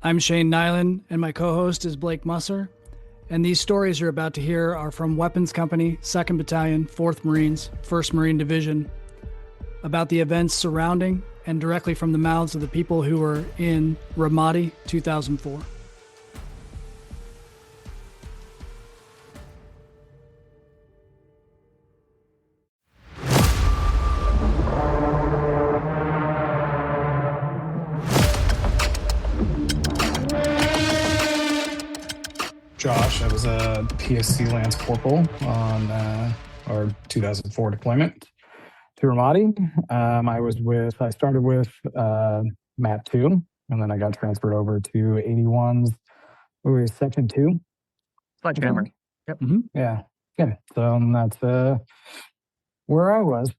I'm Shane Nyland, and my co-host is Blake Musser. And these stories you're about to hear are from Weapons Company, 2nd Battalion, 4th Marines, 1st Marine Division, about the events surrounding and directly from the mouths of the people who were in Ramadi, 2004. Josh, I was a PSC Lance Corporal on our 2004 deployment to Ramadi. I started with MAT 2, and then I got transferred over to 81's, Section 2. Sledgehammer. Yep. Yeah. So that's where I was.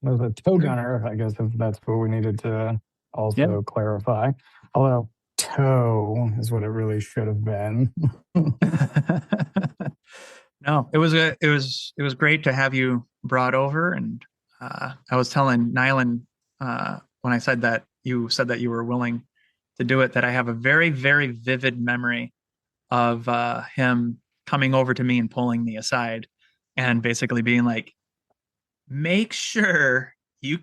I was a tow gunner, I guess, if that's what we needed to also clarify. Although toe is what it really should have been. No, it was great to have you brought over, and I was telling Nyland when I said that you were willing to do it, that I have a very, very vivid memory of him coming over to me and pulling me aside and basically being like, make sure you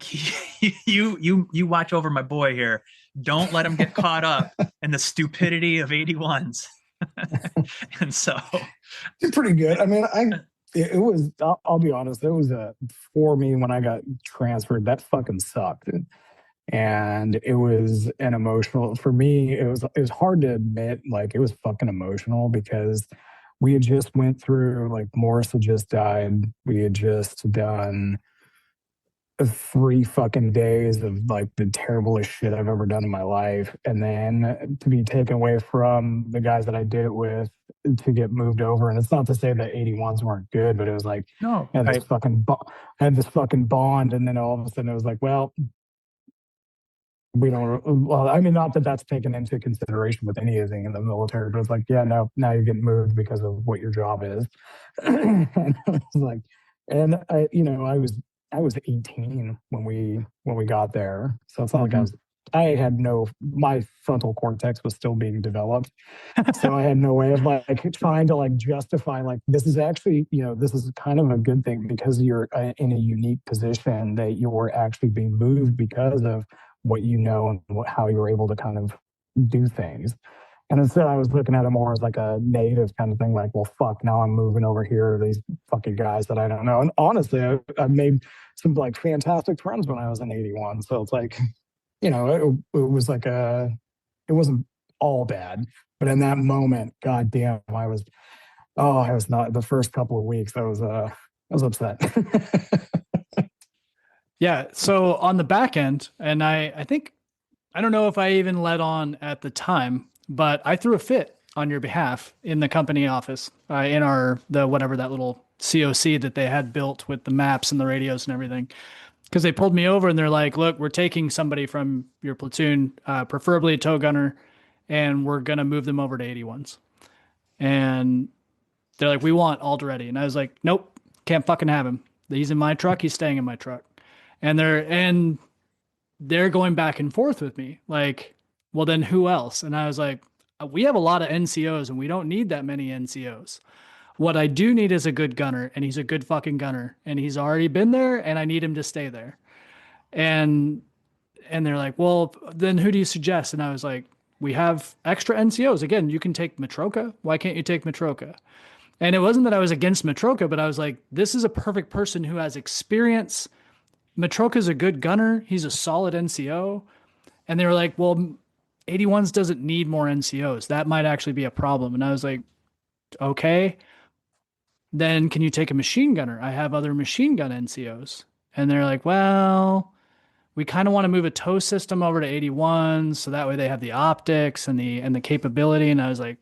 watch over my boy here. Don't let him get caught up in the stupidity of 81s. And so it's pretty good. I mean, it was, I'll be honest, it was for me when I got transferred, that fucking sucked. And it was an emotional, for me, it was hard to admit, like, it was fucking emotional because we had just went through, like, Morris had just died. We had just done 3 fucking days of, like, the terriblest shit I've ever done in my life. And then to be taken away from the guys that I did it with to get moved over. And it's not to say that 81s weren't good, but it was like, no, I had this fucking bond. And then all of a sudden it was like, well, we don't, well, I mean, not that that's taken into consideration with anything in the military, but it's like, yeah, no, now you're getting moved because of what your job is. And I was like, and I was 18 when we got there. So it's not like my frontal cortex was still being developed. So I had no way of like trying to like justify like, this is actually, this is kind of a good thing because you're in a unique position that you're actually being moved because of what you know and how you're able to kind of do things. And instead I was looking at it more as like a negative kind of thing, like, well, fuck, now I'm moving over here to these fucking guys that I don't know. And honestly, I made some like fantastic friends when I was in 81. So it's like, it was like it wasn't all bad. But in that moment, goddamn, I was not, the first couple of weeks, I was upset. Yeah. So on the back end, and I think, I don't know if I even let on at the time, but I threw a fit on your behalf in the company office, in whatever that little COC that they had built with the maps and the radios and everything. Because they pulled me over and they're like, look, we're taking somebody from your platoon, preferably a tow gunner, and we're going to move them over to 81s. And they're like, we want Alderette. And I was like, nope, can't fucking have him. He's in my truck. He's staying in my truck. And they're going back and forth with me. Like, well, then who else? And I was like, we have a lot of NCOs and we don't need that many NCOs. What I do need is a good gunner, and he's a good fucking gunner, and he's already been there, and I need him to stay there. And they're like, well, then who do you suggest? And I was like, we have extra NCOs. Again, you can take Matroka. Why can't you take Matroka? And it wasn't that I was against Matroka, but I was like, this is a perfect person who has experience. Matroka's a good gunner. He's a solid NCO. And they were like, well, 81s doesn't need more NCOs. That might actually be a problem. And I was like, okay. Then can you take a machine gunner? I have other machine gun NCOs. And they're like, well, we kind of want to move a tow system over to 81, so that way they have the optics and the capability. And I was like,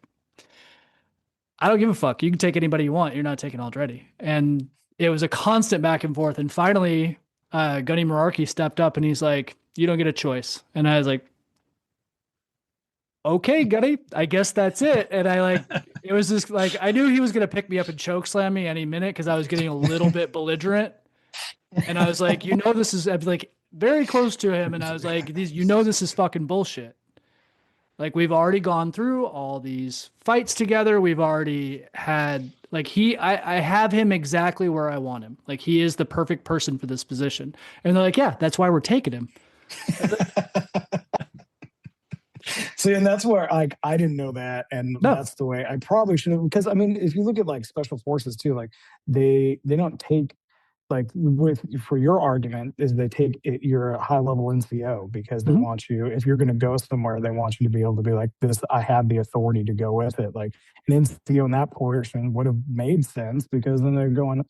I don't give a fuck. You can take anybody you want. You're not taking Alderette. And it was a constant back and forth. And finally, Gunny Merarkey stepped up and he's like, you don't get a choice. And I was like, okay, Gunny, I guess that's it. And it was just like, I knew he was going to pick me up and choke slam me any minute because I was getting a little bit belligerent. And I was like, this is, I was like very close to him. And I was like, this is fucking bullshit. Like we've already gone through all these fights together. We've already had like I have him exactly where I want him. Like he is the perfect person for this position. And they're like, yeah, that's why we're taking him. See, and that's where like I didn't know that, and No. that's the way I probably should have. Because I mean, if you look at like special forces too, like they don't take like with for your argument is they take it, you're a high level NCO because they want you if you're going to go somewhere they want you to be able to be like this. I have the authority to go with it. Like an NCO in that portion would have made sense because then they're going.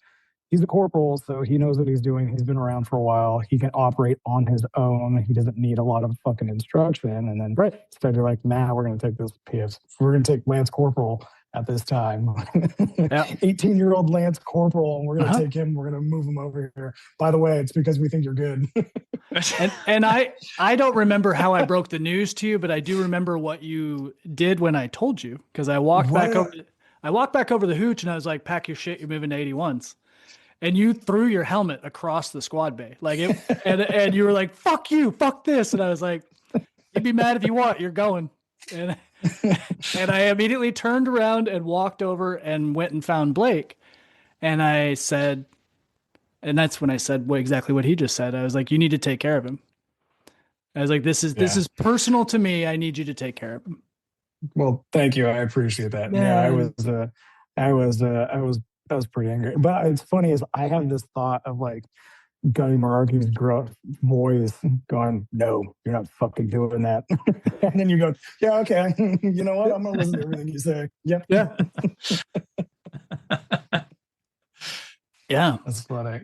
He's a corporal, so he knows what he's doing. He's been around for a while. He can operate on his own. He doesn't need a lot of fucking instruction. And then instead you're like, nah, we're going to take this PS. We're going to take Lance Corporal at this time. 18-year-old Lance Corporal, and we're going to take him. We're going to move him over here. By the way, it's because we think you're good. and I don't remember how I broke the news to you, but I do remember what you did when I told you because I walked back over the hooch and I was like, pack your shit. You're moving to 81s. And you threw your helmet across the squad bay, like it, and you were like, "Fuck you, fuck this," and I was like, "You'd be mad if you want. You're going." And I immediately turned around and walked over and went and found Blake, and I said, and that's when I said exactly what he just said. I was like, "You need to take care of him." I was like, "This is personal to me. I need you to take care of him." Well, thank you. I appreciate that. I was pretty angry. But it's funny is I have this thought of like Gunny Maraki's voice going, no, you're not fucking doing that. And then you go, yeah, okay. You know what? I'm going to listen to everything you say. Yep. Yeah. Yeah. That's funny.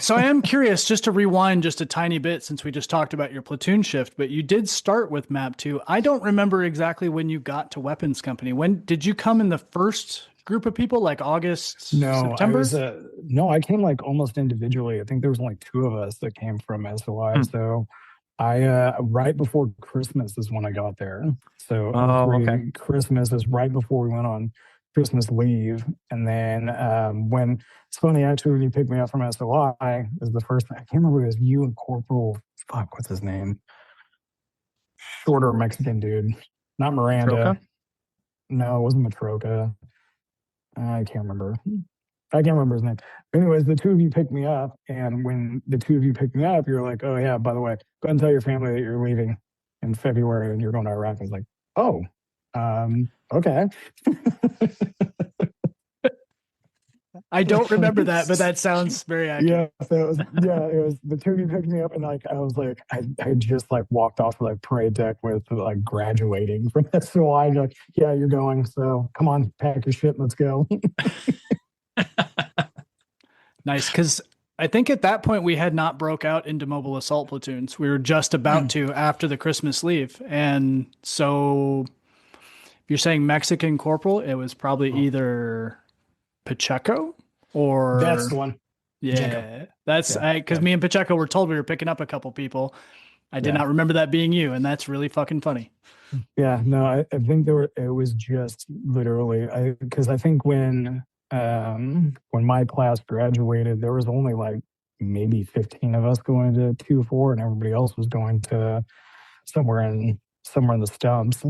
So I am curious, just to rewind just a tiny bit, since we just talked about your platoon shift, but you did start with MAP 2. I don't remember exactly when you got to Weapons Company. When did you come in the first group of people, like August, September? I came like almost individually. I think there was only 2 of us that came from SOI. So I right before Christmas is when I got there. So Christmas is right before we went on Christmas leave. And then when it's funny actually when you picked me up from SOI is the first I can't remember if it was you and Corporal what's his name? Shorter Mexican dude. Not Miranda. Matroka? No, it wasn't Matroka. I can't remember his name. Anyways, the 2 of you picked me up, and when the 2 of you picked me up, you're like, "Oh yeah, by the way, go ahead and tell your family that you're leaving in February and you're going to Iraq." I was like, "Oh, okay." I don't remember that, but that sounds very accurate. Yeah, so it was the 2 of you picked me up, and like I was like, I just like walked off the like parade deck with like graduating from SOI. You're like, yeah, you're going, so come on, pack your shit, let's go. Nice, because I think at that point we had not broke out into mobile assault platoons. We were just about to after the Christmas leave, and so if you're saying Mexican corporal, it was probably either Pacheco or that's the one. Yeah, Pacheco. that's because me and Pacheco were told we were picking up a couple people. I did not remember that being you, and that's really fucking funny. Yeah, no, I think it was just literally because I think when my class graduated, there was only like maybe 15 of us going to 2-4, and everybody else was going to somewhere in the stumps.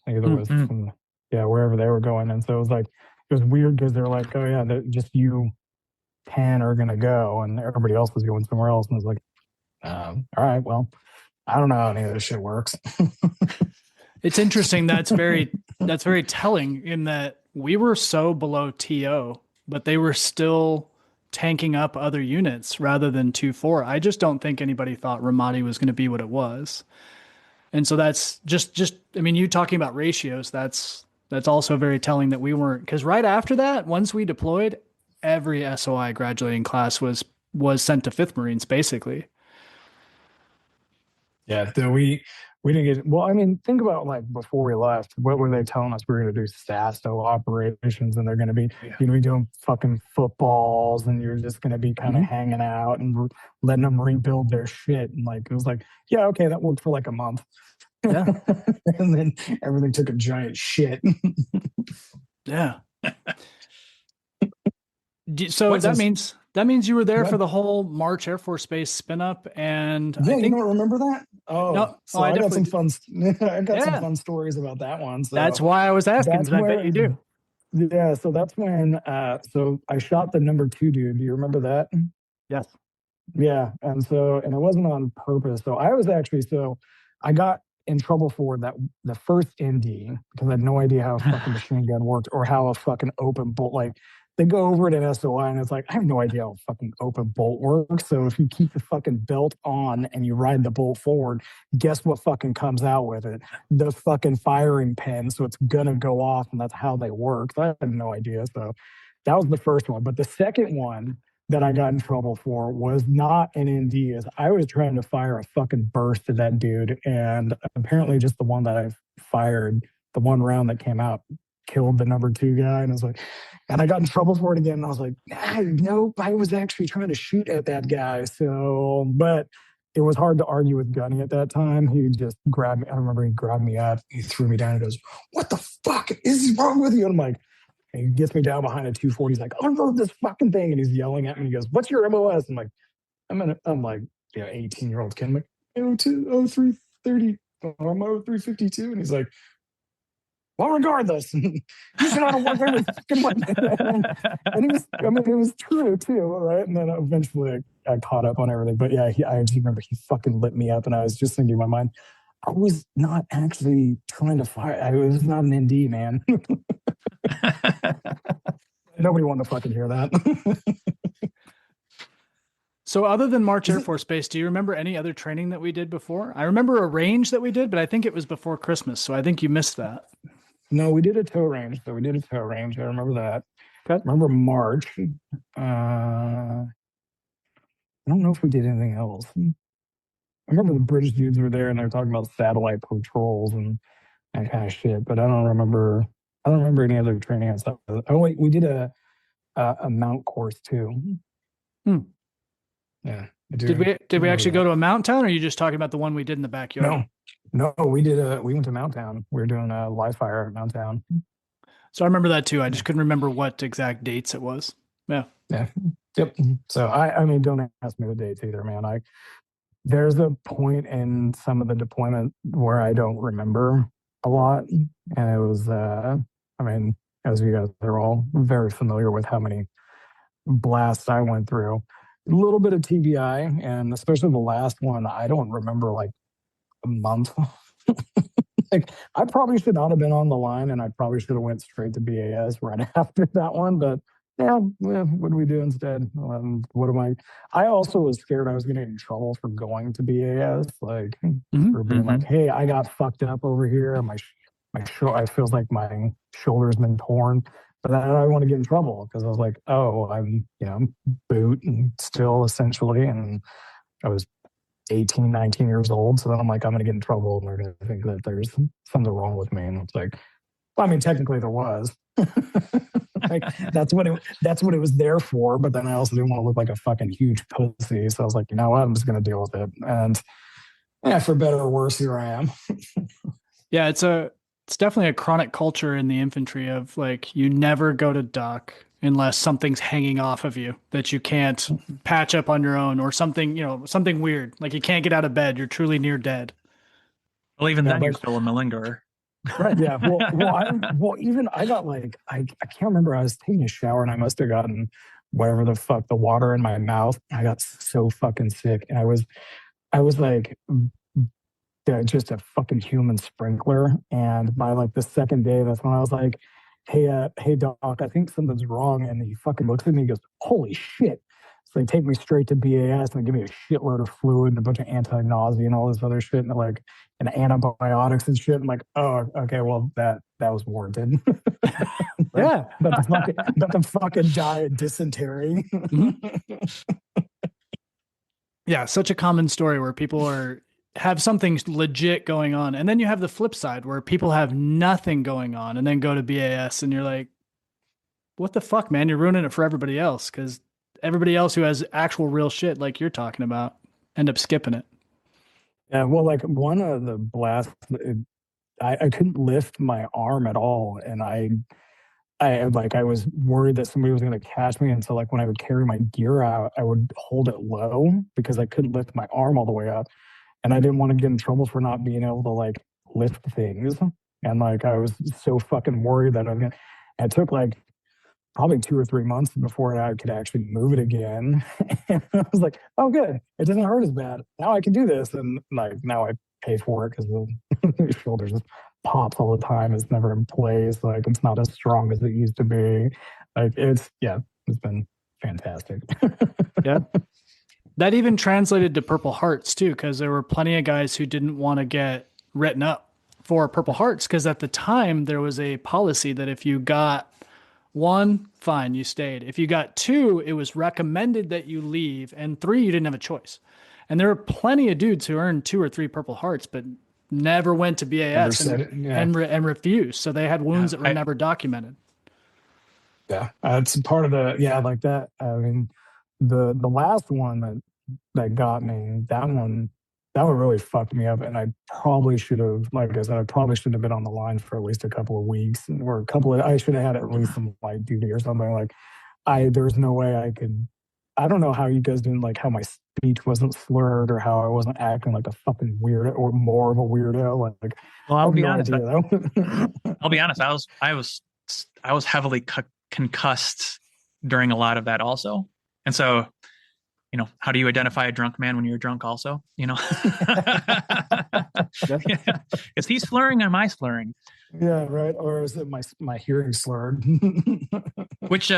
Either was from, wherever they were going, and so it was like it was weird because they're like, oh yeah, just you 10 are gonna go, and everybody else was going somewhere else, and I was like, all right, well, I don't know how any of this shit works. It's interesting. That's very telling in that we were so below TO, but they were still tanking up other units rather than 2-4. I just don't think anybody thought Ramadi was going to be what it was. And so that's just, I mean, you talking about ratios, that's also very telling that we weren't, because right after that, once we deployed, every SOI graduating class was sent to 5th Marines, basically. Yeah, we didn't get, well, I mean, think about like before we left, what were they telling us? We were going to do SASTO operations, and they're going to be, you're going to be doing fucking footballs, and you're just going to be kind of hanging out and letting them rebuild their shit. And like, it was like, yeah, okay, that worked for like a month. Yeah. And then everything took a giant shit. Yeah. So What's that his- means you were there for what? the whole March Air Force Base spin up, and I Yeah, you think don't remember that? Oh, no, oh, so I I got some definitely fun. I got some yeah. fun stories about that one. That's So why I was asking that's because I bet where, you do. yeah. So that's when. So I shot the number two dude. Do you remember that? Yes. Yeah, and it wasn't on purpose. So I was actually I got in trouble for that the first ND because I had no idea how a fucking machine gun worked or how a fucking open bolt like they go over it in SOI and it's like I have no idea how a fucking open bolt works. So if you keep the fucking belt on and you ride the bolt forward, guess what fucking comes out with it? The fucking firing pin. So it's gonna go off and that's how they work. So I had no idea. So that was the first one. But the second one that I got in trouble for was not an ND. Is I was trying to fire a fucking burst at that dude, and apparently just the one that I fired, the one round that came out, killed the number two guy. And I was like, and I got in trouble for it again. And I was like, nope, I was actually trying to shoot at that guy. So, but it was hard to argue with Gunny at that time. He just grabbed me. I remember he grabbed me up, he threw me down, and goes, "What the fuck is wrong with you?" And I'm like, and he gets me down behind a 240. He's like, unload this fucking thing. And he's yelling at me. He goes, what's your MOS? I'm like, I'm like, 18-year-old kid. I'm like, 0330. I'm 0352. And he's like, well, regardless, you should not have worked every fucking Monday. And it was true too, right? And then eventually I caught up on everything. But yeah, I just remember he fucking lit me up. And I was just thinking in my mind, I was not actually trying to fire. I was not an ND, man. Nobody wanted to fucking hear that. So other than March Air Force Base, do you remember any other training that we did before? I remember a range that we did, but I think it was before Christmas. So I think you missed that. No, we did a tow range. So we did a tow range. I remember that. Okay. Remember March. I don't know if we did anything else. I remember the British dudes were there and they were talking about satellite patrols and that kind of shit. But I don't remember. I don't remember any other training and stuff. Oh wait, we did a mount course too. Hmm. Yeah. Did we actually go to a mountain town, or are you just talking about the one we did in the backyard? No, we went to Mount Town. We were doing a live fire at Mount Town. So I remember that too. I just couldn't remember what exact dates it was. Yeah. Yeah. Yep. So I mean, don't ask me the dates either, man. There's a point in some of the deployment where I don't remember a lot. And it was I mean, as you guys are all very familiar with how many blasts I went through. A little bit of TBI, and especially the last one, I don't remember like a month. Like I probably should not have been on the line, and I probably should have went straight to BAS right after that one. But yeah, what do we do instead? What am I? I also was scared I was going to get in trouble for going to BAS, like for being like, "Hey, I got fucked up over here. My shoulder, I feels like my shoulder's been torn." But then I don't want to get in trouble because I was like, "Oh, I'm boot and still essentially," and I was 18, 19 years old. So then I'm like, I'm going to get in trouble and they're going to think that there's something wrong with me. And it's like, well, I mean, technically there was. Like that's what it was there for. But then I also didn't want to look like a fucking huge pussy. So I was like, you know what? I'm just going to deal with it. And yeah, for better or worse, here I am. Yeah, it's definitely a chronic culture in the infantry of like you never go to duck unless something's hanging off of you that you can't patch up on your own, or something, something weird. Like you can't get out of bed. You're truly near dead. Well, even then, but, you're still a malinger. Right. Yeah. Even I got like, I can't remember. I was taking a shower and I must have gotten whatever the fuck, the water in my mouth. I got so fucking sick. And I was like, just a fucking human sprinkler. And by like the second day, that's when I was like, hey doc, I think something's wrong. And he fucking looks at me and goes, holy shit. So they take me straight to BAS and they give me a shitload of fluid and a bunch of anti-nausea and all this other shit and like and antibiotics and shit. I'm like, oh, okay, well that was warranted. Yeah. But the fucking diet dysentery. Yeah, such a common story where people have something legit going on. And then you have the flip side where people have nothing going on and then go to BAS and you're like, what the fuck, man? You're ruining it for everybody else, because everybody else who has actual real shit like you're talking about end up skipping it. Yeah, well, like one of the blasts, I couldn't lift my arm at all. And I was worried that somebody was going to catch me, and so like when I would carry my gear out, I would hold it low because I couldn't lift my arm all the way up, and I didn't want to get in trouble for not being able to like lift things. And like I was so fucking worried that I'm gonna. It took like probably 2 or 3 months before I could actually move it again. And I was like, oh, good. It doesn't hurt as bad. Now I can do this. And like now I pay for it because the shoulder just pops all the time. It's never in place. Like it's not as strong as it used to be. Like it's been fantastic. Yeah. That even translated to Purple Hearts too, because there were plenty of guys who didn't want to get written up for Purple Hearts because at the time there was a policy that if you got 1, fine, you stayed. If you got 2, it was recommended that you leave, and 3, you didn't have a choice. And there were plenty of dudes who earned 2 or 3 Purple Hearts, but never went to BAS and refused. So they had wounds that were never documented. Yeah, it's part of like that. I mean, the last one that got me, that one really fucked me up, and I probably should have, like I said, I probably should have been on the line for at least a couple of weeks, or I should have had at least some light duty or something. Like, there's no way I could. I don't know how you guys didn't like how my speech wasn't slurred or how I wasn't acting like a fucking weirdo or more of a weirdo. Like, well, I'll be honest. I'll be honest. I was heavily concussed during a lot of that also, and so. How do you identify a drunk man when you're drunk also? Is he slurring or am I slurring? Yeah, right. Or is it my hearing slurred? Which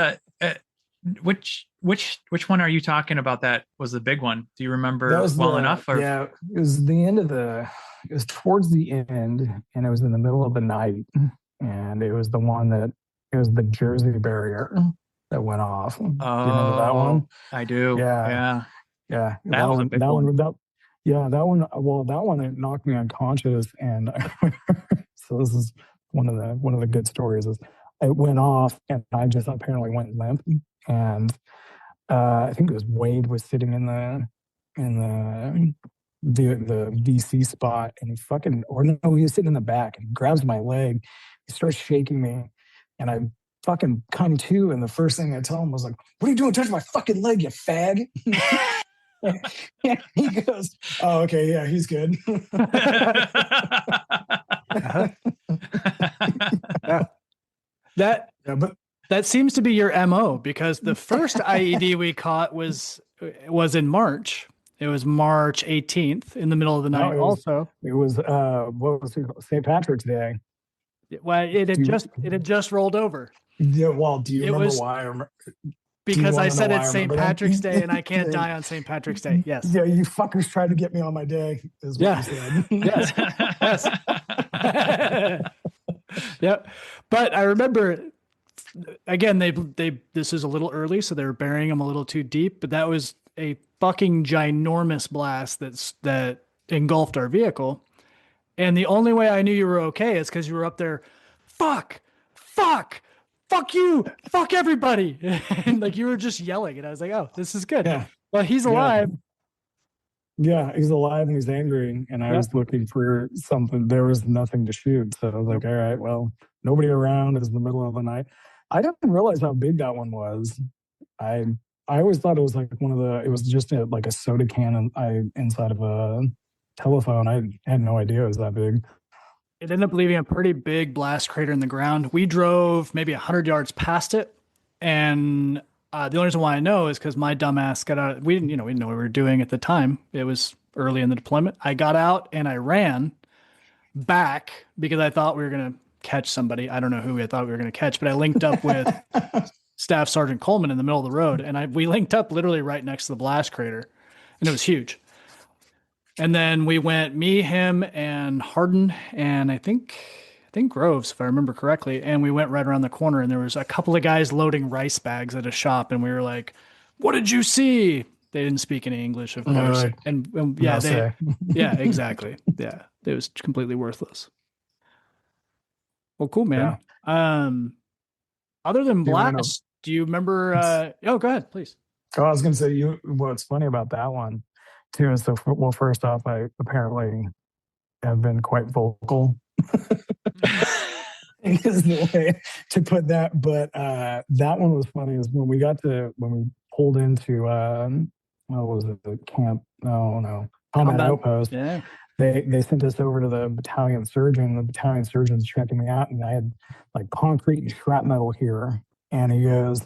one are you talking about that was the big one? Do you remember enough? Or? Yeah, it was it was towards the end, and it was in the middle of the night. And it was it was the Jersey barrier that went off. Oh, do you remember that one? I do. Yeah. That was a big one. That one it knocked me unconscious, and so this is one of the good stories. Is it went off, and I just apparently went limp, and I think it was Wade was sitting in the VC spot, and he was sitting in the back, and he grabs my leg, he starts shaking me, and I fucking come to, and the first thing I tell him was like, "What are you doing touching my fucking leg, you fag?" He goes, "Oh, okay, yeah, he's good." That seems to be your MO, because the first IED we caught was in March. It was March 18th in the middle of the night. It was what was it, St. Patrick's Day. Well, it had just rolled over. Yeah, well, do you remember why? Because I said it's St. Patrick's Day and I can't die on St. Patrick's Day. Yes. Yeah, you fuckers tried to get me on my day, is what you said. Yes. Yep. But I remember, again, this is a little early, so they were burying him a little too deep, but that was a fucking ginormous blast that engulfed our vehicle. And the only way I knew you were okay is because you were up there, fuck you, fuck everybody. And like you were just yelling, and I was like, oh, this is good. Yeah. Well, he's alive. Yeah, he's alive and he's angry. And I was looking for something. There was nothing to shoot. So I was like, all right, well, nobody around. It's the middle of the night. I didn't realize how big that one was. I always thought it was like it was just like a soda can inside of a telephone. I had no idea it was that big. It ended up leaving a pretty big blast crater in the ground. We drove maybe 100 yards past it. And the only reason why I know is because my dumbass got out. We didn't know what we were doing at the time. It was early in the deployment. I got out and I ran back because I thought we were going to catch somebody. I don't know who I thought we were going to catch, but I linked up with Staff Sergeant Coleman in the middle of the road. And we linked up literally right next to the blast crater. And it was huge. And then we went, me, him, and Harden, and I think Groves, if I remember correctly. And we went right around the corner, and there was a couple of guys loading rice bags at a shop, and we were like, "What did you see?" They didn't speak any English, of course. And yeah, exactly. Yeah, it was completely worthless. Well, cool, man. Yeah. Other than blast, do you remember? Go ahead, please. Oh, I was going to say, what's funny about that one too is first off, I apparently have been quite vocal is the way to put that. But that one was funny. Is when we pulled into what was it, the camp? Oh no, combat outpost. Yeah. They sent us over to the battalion surgeon. The battalion surgeon's checking me out, and I had like concrete and shrapnel here. And he goes,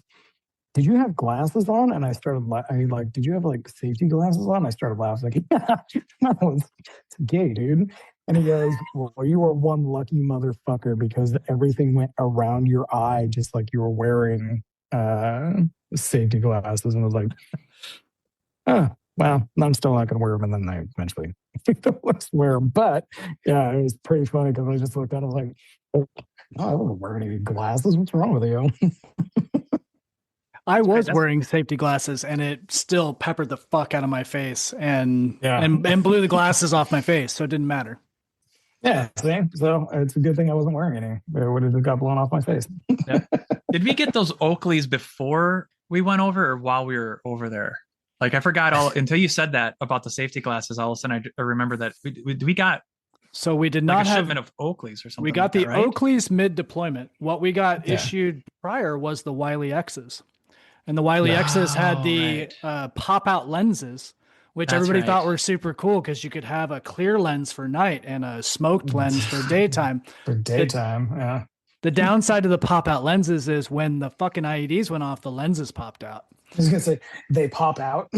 "Did you have glasses on?" And I started like, "Did you have like safety glasses on?" I started laughing. Like, "Yeah, it's gay, dude." And he goes, "Well, you were one lucky motherfucker because everything went around your eye, just like you were wearing safety glasses." And I was like, "Oh, well, I'm still not going to wear them." And then I eventually wear them. But yeah, it was pretty funny because I just looked at it, I was like, "Oh, no, I wasn't wearing any glasses. What's wrong with you?" I was wearing safety glasses, and it still peppered the fuck out of my face and blew the glasses off my face, so it didn't matter. Yeah, see? So it's a good thing I wasn't wearing any. It would have just got blown off my face. Yeah. Did we get those Oakleys before we went over or while we were over there? Like I forgot all until you said that about the safety glasses. All of a sudden, I remember that we got. So we did not like a have shipment of Oakleys or something. We got like the that, right? Oakleys mid-deployment. What we got issued prior was the Wiley X's, and the Wiley X's had the pop-out lenses, which everybody thought were super cool because you could have a clear lens for night and a smoked lens for daytime. For daytime, yeah. The downside of the pop-out lenses is when the fucking IEDs went off, the lenses popped out. I was gonna say they pop out.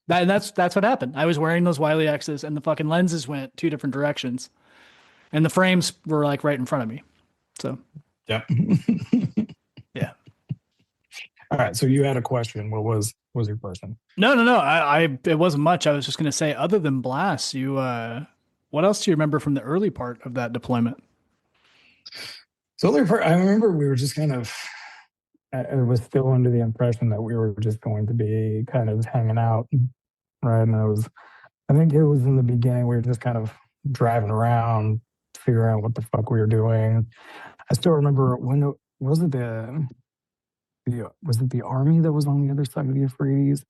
That's what happened. I was wearing those Wiley X's, and the fucking lenses went two different directions, and the frames were like right in front of me. So, yeah. All right. So you had a question. What was your question? No. It wasn't much. I was just gonna say, other than blasts, you what else do you remember from the early part of that deployment? So I remember we were just kind of. I was still under the impression that we were just going to be kind of hanging out, right? And I think it was in the beginning, we were just kind of driving around, figuring out what the fuck we were doing. I still remember was it the Army that was on the other side of the Euphrates?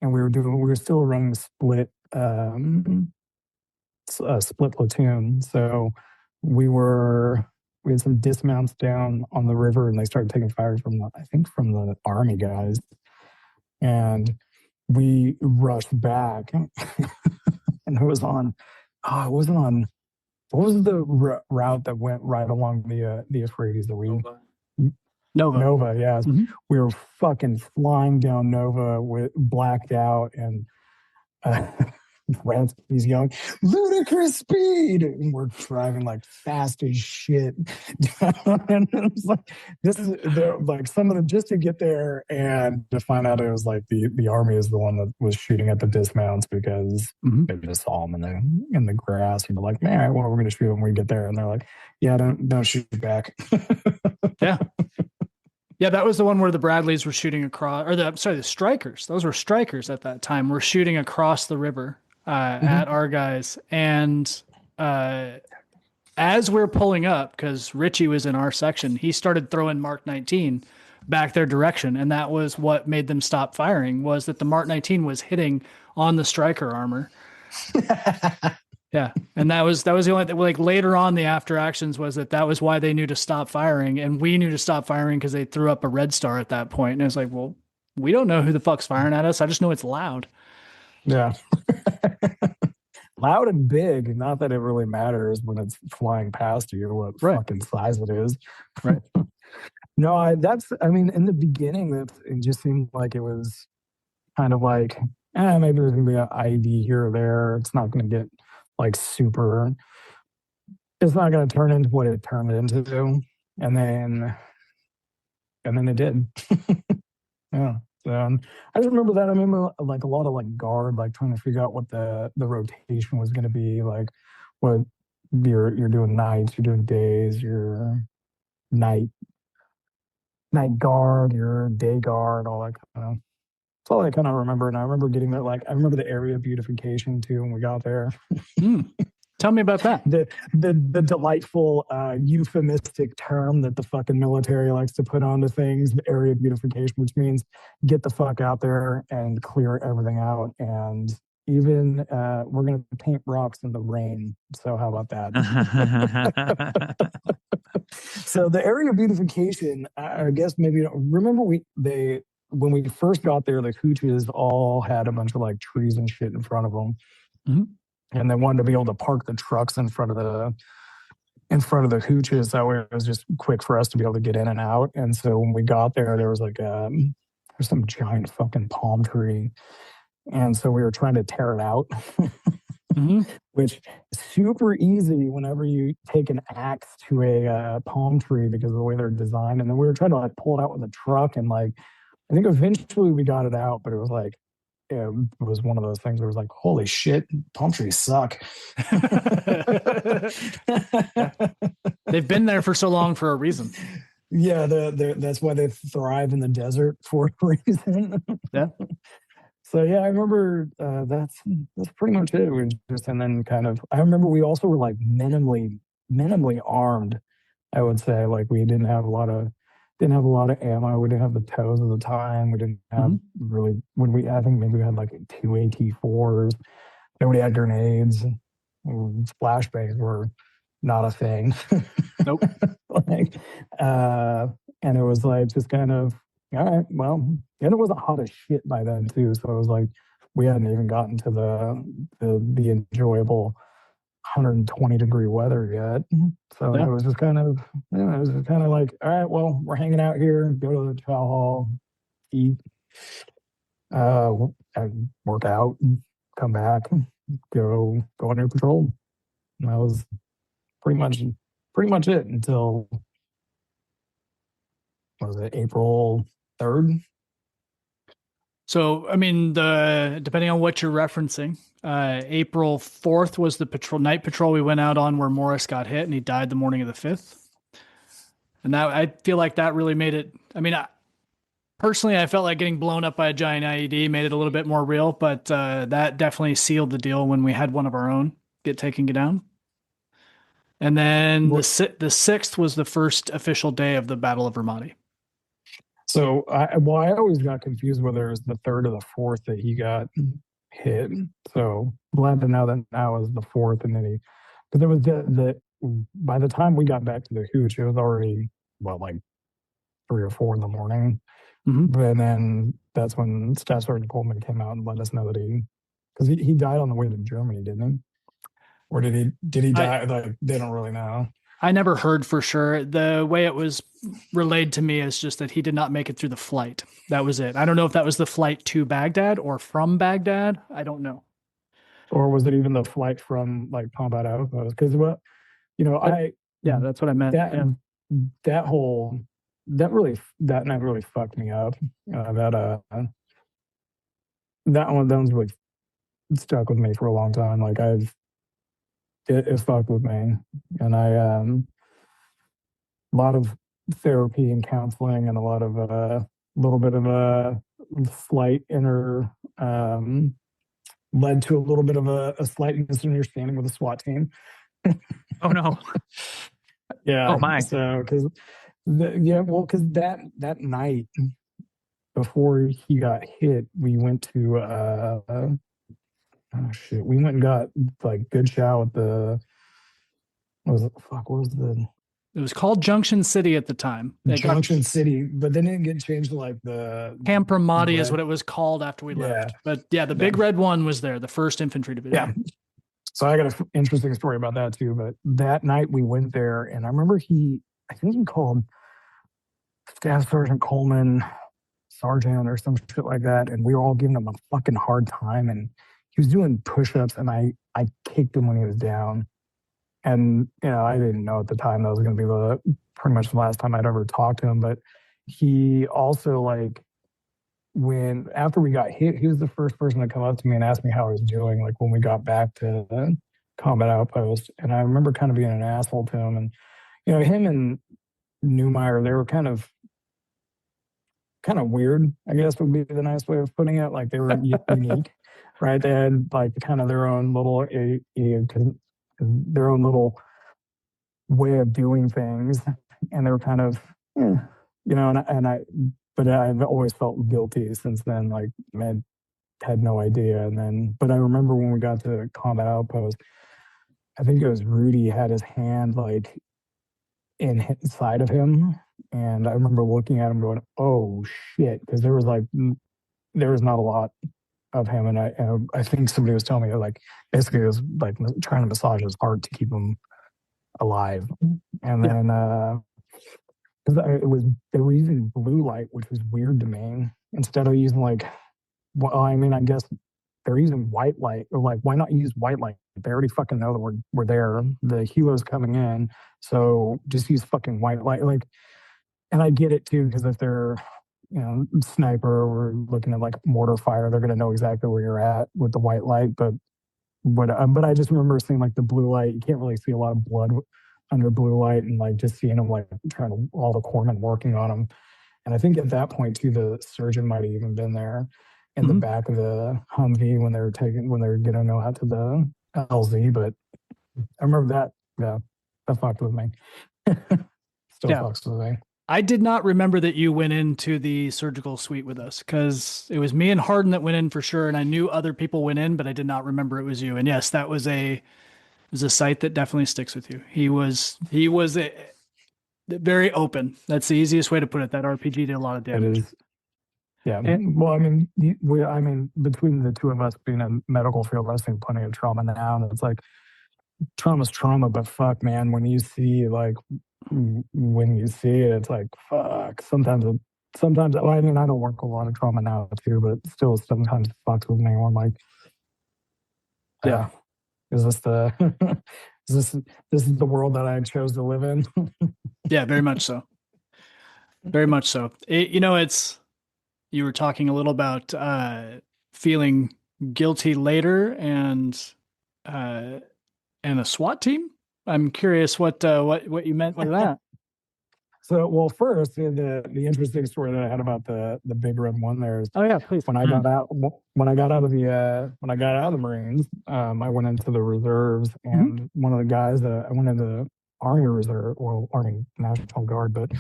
And we were still running split platoon. So we had some dismounts down on the river, and they started taking fire from the Army guys. And we rushed back, and it wasn't on. What was the route that went right along the Euphrates? Nova, yeah. Mm-hmm. We were fucking flying down Nova with blacked out and. Ransom's young, ludicrous speed, and we're driving like fast as shit. And it was like like some of them just to get there, and to find out it was like the Army is the one that was shooting at the dismounts because they just saw them in the grass, and they're like, "Man, well, we're going to shoot them when we get there," and they're like, "Yeah, don't shoot back." Yeah, that was the one where the Bradleys were shooting across, or the Strikers. Those were Strikers at that time. Were shooting across the river at our guys, and as we're pulling up, because Richie was in our section, he started throwing Mark 19 back their direction, and that was what made them stop firing. Was that the Mark 19 was hitting on the Striker armor? Yeah, and that was the only thing. Like later on, the after actions was that was why they knew to stop firing, and we knew to stop firing because they threw up a red star at that point. And it was like, well, we don't know who the fuck's firing at us. I just know it's loud. Yeah, loud and big. Not that it really matters when it's flying past you what fucking size it is. Right. No, in the beginning, it just seemed like it was kind of like, maybe there's gonna be an IED here or there. It's not gonna get like super, it's not going to turn into what it turned into. And then it did. Yeah. So I just remember that. I remember like a lot of like guard, like trying to figure out what the rotation was going to be, like what you're doing nights, you're doing days, your night guard, your day guard, all that kind of. That's all I kind of remember. And I remember getting that, like, I remember the area beautification too when we got there. Tell me about that. The delightful euphemistic term that the fucking military likes to put onto things, the area beautification, which means get the fuck out there and clear everything out and even we're going to paint rocks in the rain. So how about that? So the area beautification, I guess maybe you don't remember when we first got there, the hooches all had a bunch of like trees and shit in front of them, and they wanted to be able to park the trucks in front of the hooches. That way it was just quick for us to be able to get in and out. And so when we got there, there was like there's some giant fucking palm tree, and so we were trying to tear it out. Which is super easy whenever you take an axe to a palm tree because of the way they're designed. And then we were trying to like pull it out with a truck, and like I think eventually we got it out, but it was like it was one of those things where it was like, holy shit, palm trees suck. They've been there for so long for a reason. Yeah, that's why they thrive in the desert for a reason. Yeah. So yeah, I remember that's pretty much it. We just and then kind of I remember we also were like minimally armed. I would say like we didn't have a lot of ammo. We didn't have the tows at the time. We didn't have really I think maybe we had like 2 AT4s. Nobody had grenades. Flashbangs were not a thing. Nope. Like, and it was like just kind of all right. Well, and it wasn't hot as shit by then too. So it was like we hadn't even gotten to the enjoyable 120-degree weather yet. So it was just kind of it was just kind of like all right. Well, we're hanging out here. Go to the chow hall, eat, work out, come back, go on your patrol. And that was pretty much it until what was it, April 3rd? So, I mean, depending on what you're referencing, April 4th was the night patrol we went out on where Morris got hit and he died the morning of the 5th. And that, I feel like that really made it, I mean, personally, I felt like getting blown up by a giant IED made it a little bit more real, but that definitely sealed the deal when we had one of our own get taken down. And then the 6th was the first official day of the Battle of Ramadi. So I always got confused whether it was the 3rd or the 4th that he got hit. So glad to know that now is the 4th, and then because it was the by the time we got back to the hooch, it was already like 3 or 4 in the morning. But then that's when Staff Sergeant Coleman came out and let us know that because he died on the way to Germany, didn't he? Or did he die? Like they don't really know. I never heard for sure. The way it was relayed to me is just that he did not make it through the flight. That was it. I don't know if that was the flight to Baghdad or from Baghdad. I don't know. Or was it even the flight from like Combat Outpost? Because that's what I meant. That night really fucked me up. That one's really stuck with me for a long time. Like it fucked with me, and a lot of therapy and counseling, and a lot of little bit of a slight inner led to a little bit of a slight misunderstanding with the SWAT team. Oh no! Yeah. Oh my! So because that night before he got hit, we went to we went and got like good chow at it was called Junction City at the time. Junction City, but then it get changed to like the Camp Ramadi is what it was called after we left. But yeah, the big red one was there, the 1st Infantry Division. Yeah. So I got an interesting story about that too. But that night we went there, and I remember I think he called Staff Sergeant Coleman, Sergeant or some shit like that, and we were all giving him a fucking hard time, and he was doing push-ups, and I kicked him when he was down. And, I didn't know at the time that was going to be pretty much the last time I'd ever talked to him. But he also, like, after we got hit, he was the first person to come up to me and ask me how I was doing, like, when we got back to the Combat Outpost. And I remember kind of being an asshole to him. And, him and Newmeyer, they were kind of weird, I guess would be the nice way of putting it. Like, they were unique. Right, they had like kind of their own little way of doing things, and they were kind of, but I've always felt guilty since then. Like, man, had no idea. And then, but I remember when we got to combat outpost, I think it was Rudy had his hand like inside of him. And I remember looking at him going, oh shit. Cause there was like, there was not a lot of him. And I think somebody was telling me like, basically it was like trying to massage his heart to keep him alive. And then, they were using blue light, which was weird to me. Instead of using like, well, I mean, I guess they're using white light. Or like, why not use white light? They already fucking know that we're there. The helo's coming in, so just use fucking white light. Like, and I get it too, because if they're, you know, sniper or looking at like mortar fire, they're gonna know exactly where you're at with the white light. But I just remember seeing like the blue light. You can't really see a lot of blood under blue light, and like just seeing them like trying to all the corpsmen working on them. And I think at that point too, the surgeon might have even been there in the back of the Humvee when they were getting out to the LZ. But I remember that. Yeah, that fucked with me. Still fucks with me. I did not remember that you went into the surgical suite with us, because it was me and Harden that went in for sure, and I knew other people went in, but I did not remember it was you. And yes, that was a sight that definitely sticks with you. He was very open. That's the easiest way to put it. That RPG did a lot of damage. It is. Yeah. Well, I mean, between the two of us being in medical field, I've seen plenty of trauma now, and it's like trauma's trauma. But fuck, man, when you see it, it's like fuck. Sometimes. Well, I mean, I don't work a lot of trauma now too, but still, sometimes it fucks with me. Where I'm like, yeah. Is this the this is the world that I chose to live in? Yeah, very much so. Very much so. You were talking a little about feeling guilty later and a SWAT team. I'm curious what you meant with that. So, well, first, the interesting story that I had about the Big Red One there is, oh yeah, please. When I got out of the Marines, I went into the reserves, and one of the guys I went into the Army Reserve, or Army National Guard, but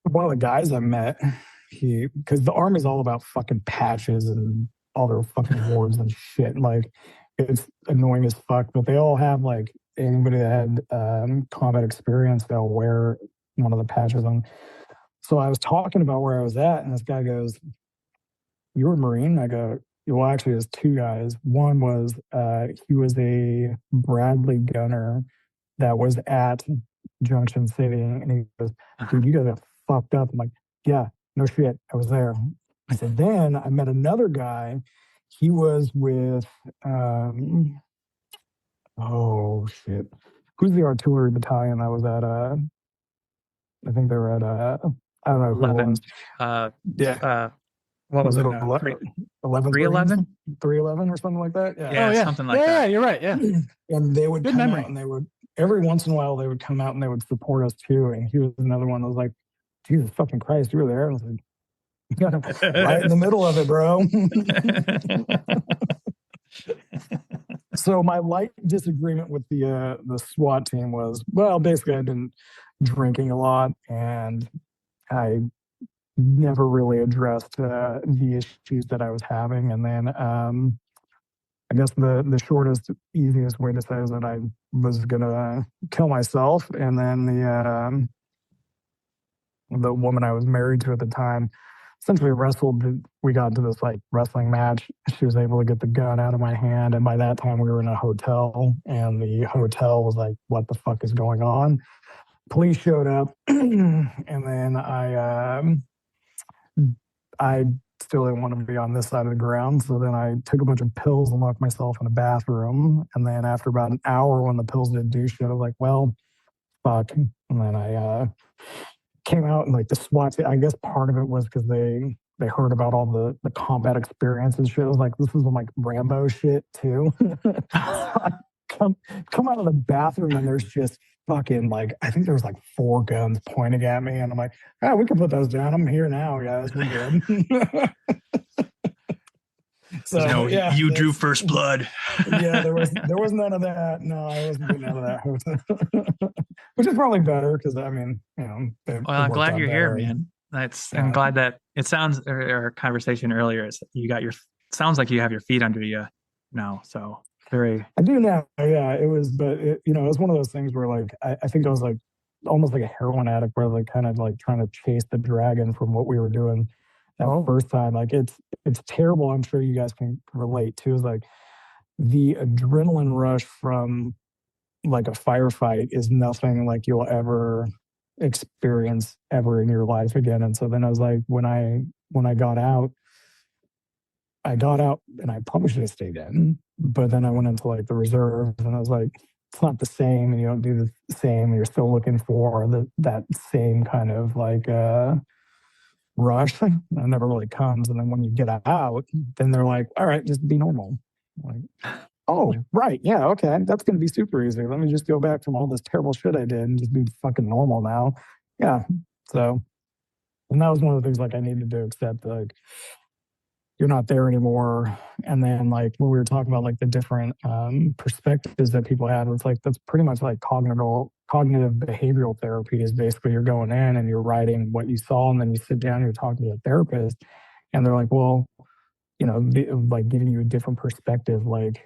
one of the guys I met, because the Army's all about fucking patches and all their fucking wards and shit. Like, it's annoying as fuck, but they all have like anybody that had combat experience, they'll wear one of the patches on. So I was talking about where I was at, and this guy goes, "You were a Marine?" I go, "Well, actually, there's two guys. One was he was a Bradley gunner that was at Junction City," and he goes, "Dude, you guys got fucked up." I'm like, "Yeah, no shit, I was there." I said, "Then I met another guy. He was with oh shit, who's the artillery battalion that was at I think they were at I don't know who 11. it was. Yeah. What was it? 311 or something like that. Yeah, something like that. Yeah, you're right. Yeah. And they would Good come memory. out, and they would every once in a while they would come out and they would support us too. And he was another one that was like, "Jesus fucking Christ, you were there." I was like, "You got him right in the middle of it, bro." So my light disagreement with the SWAT team was, well, basically I'd been drinking a lot, and I never really addressed the issues that I was having. And then I guess the shortest, easiest way to say is that I was gonna kill myself. And then the woman I was married to at the time essentially wrestled. We got into this like wrestling match. She was able to get the gun out of my hand, and by that time we were in a hotel, and the hotel was like, "What the fuck is going on?" Police showed up, and then I still didn't want to be on this side of the ground, so then I took a bunch of pills and locked myself in a bathroom. And then after about an hour, when the pills didn't do shit, I was like, "Well, fuck." And then I came out, and like the SWAT, I guess part of it was because they heard about all the combat experience and shit. It was like, this is like Rambo shit too. I come out of the bathroom, and there's just fucking like, I think there was like 4 guns pointing at me, and I'm like, "Oh, we can put those down. I'm here now, guys. We're good." So you drew first blood. Yeah, there was none of that. No, I wasn't getting out of that. Which is probably better, because I mean, you know. Well, I'm glad you're here, man. I'm glad that it sounds, our conversation earlier is you got your sounds like you have your feet under you now. So very. I do now. Yeah, it was, but it was one of those things where like I think I was like almost like a heroin addict, where like kind of like trying to chase the dragon from what we were doing that first time. Like it's terrible. I'm sure you guys can relate to. Is like the adrenaline rush from like a firefight is nothing like you'll ever experience ever in your life again. And so then I was like, when I got out, and I probably should have stayed in, but then I went into like the reserves, and I was like, it's not the same, and you don't do the same, and you're still looking for that same kind of like rush that never really comes. And then when you get out, then they're like, all right, just be normal. I'm like, oh, right, yeah, okay, that's gonna be super easy. Let me just go back from all this terrible shit I did and just be fucking normal now. Yeah. So, and that was one of the things like I needed to accept, like you're not there anymore. And then like when we were talking about like the different perspectives that people had, it's like that's pretty much like cognitive behavioral therapy is basically you're going in and you're writing what you saw, and then you sit down and you're talking to a therapist, and they're like, well, like giving you a different perspective. Like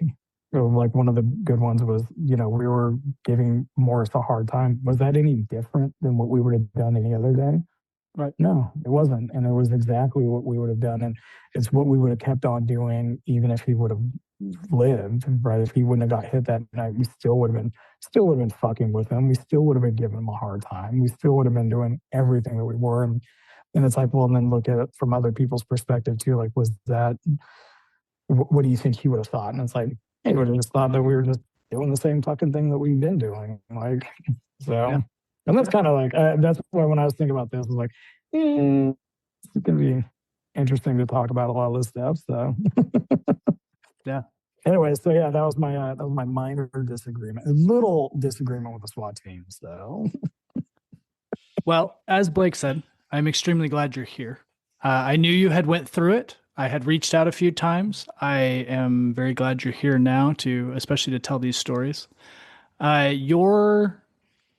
one of the good ones was, we were giving Morris a hard time. Was that any different than what we would have done any other day? Right. No, it wasn't. And it was exactly what we would have done. And it's what we would have kept on doing even if he would have lived, right? If he wouldn't have got hit that night, we still would have been fucking with him. We still would have been giving him a hard time. We still would have been doing everything that we were. And it's like, well, and then look at it from other people's perspective too. Like, was that, what do you think he would have thought? And it's like, he would have just thought that we were just doing the same fucking thing that we've been doing. Like, so. Yeah. And that's kind of like, that's why when I was thinking about this, I was like, it's going to be interesting to talk about a lot of this stuff. So, yeah. Anyway, so yeah, that was my minor disagreement, a little disagreement with the SWAT team. So, well, as Blake said, I'm extremely glad you're here. I knew you had went through it. I had reached out a few times. I am very glad you're here now especially to tell these stories. Your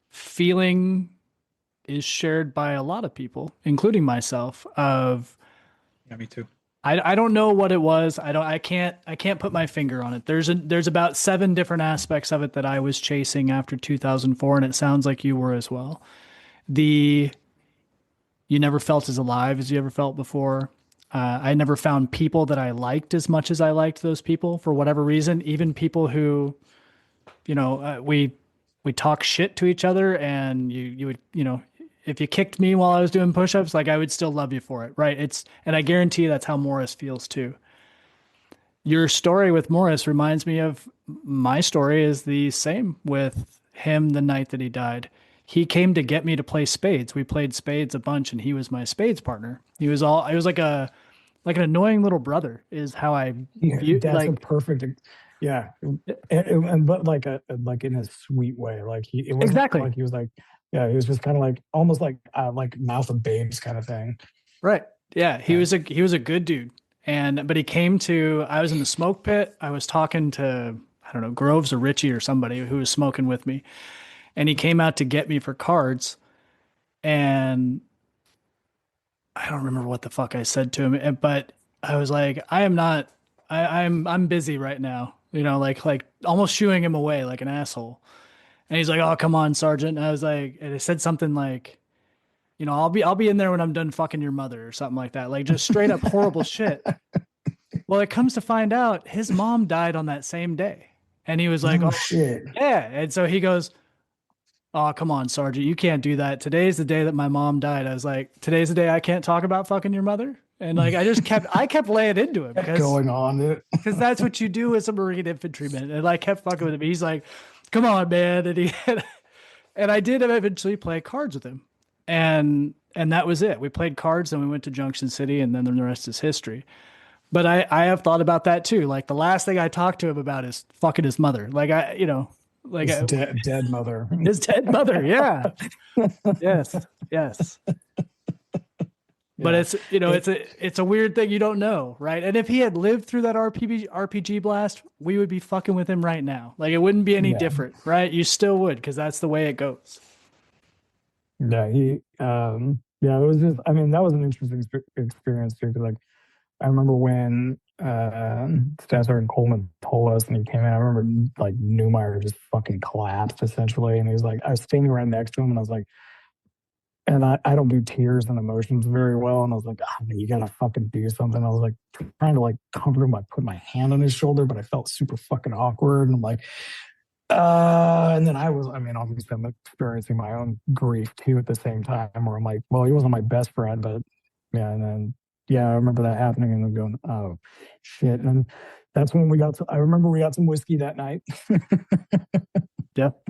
feeling is shared by a lot of people, including myself, of Yeah, me too. I don't know what it was. I can't put my finger on it. There's about 7 different aspects of it that I was chasing after 2004, and it sounds like you were as well. You never felt as alive as you ever felt before. I never found people that I liked as much as I liked those people for whatever reason, even people who, we talk shit to each other, and you would, if you kicked me while I was doing push-ups, like I would still love you for it. Right. And I guarantee that's how Morris feels too. Your story with Morris reminds me of my story is the same with him the night that he died. He came to get me to play spades. We played spades a bunch, and he was my spades partner. It was like an annoying little brother is how I view. That's like a perfect, yeah, and but like in a sweet way. Like it wasn't exactly like he was like, yeah, he was just kind of like almost like mouth of babes kind of thing. Right. Yeah, he was a good dude. But he came to, I was in the smoke pit. I was talking to, I don't know, Groves or Richie or somebody who was smoking with me. And he came out to get me for cards. And I don't remember what the fuck I said to him, but I was like, I'm busy right now. Like almost shooing him away like an asshole. And he's like, "Oh, come on, Sergeant." And I was like, and I said something like, I'll be in there when I'm done fucking your mother or something like that. Like just straight up horrible shit. Well, it comes to find out his mom died on that same day. And he was like, "Oh shit." Yeah. And so he goes, "Oh, come on, Sergeant. You can't do that. Today's the day that my mom died." I was like, "Today's the day I can't talk about fucking your mother?" And like, I kept laying into him because that's what you do as a Marine infantryman. And I kept fucking with him. He's like, "Come on, man." And I did eventually play cards with him. And that was it. We played cards, and we went to Junction City, and then the rest is history. But I have thought about that too. Like the last thing I talked to him about is fucking his mother. Like his dead mother. His dead mother. Yeah. Yes. But it's it's a weird thing you don't know, right? And if he had lived through that RPG blast, we would be fucking with him right now. Like it wouldn't be any different, right? You still would, because that's the way it goes. Yeah, it was just, I mean, that was an interesting experience too. Like I remember when Staff Sergeant Coleman told us, and he came in. I remember like Newmeyer just fucking collapsed essentially, and he was like, I was standing right next to him, and I was like, and I don't do tears and emotions very well, and I was like, oh, man, you gotta fucking do something. I was like trying to like comfort him by putting my hand on his shoulder, but I felt super fucking awkward, and I'm like, and then I mean, obviously I'm experiencing my own grief too at the same time, where I'm like, well, he wasn't my best friend, but yeah, and then yeah, I remember that happening, and I'm going, oh shit, and that's when I remember we got some whiskey that night. Yep.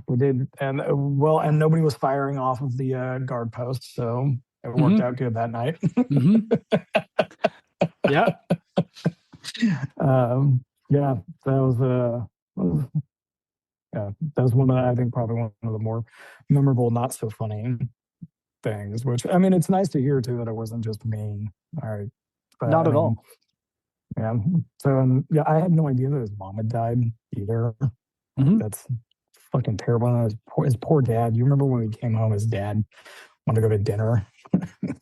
We did, and well, and nobody was firing off of the guard post, so it worked out good that night. Yeah. Yeah, that was one of I think probably one of the more memorable, not so funny things. Which I mean, it's nice to hear too that it wasn't just me. All right, but, Not at all. Yeah. So yeah, I had no idea that his mom had died either. That's fucking terrible. And his poor dad. You remember when we came home? His dad wanted to go to dinner.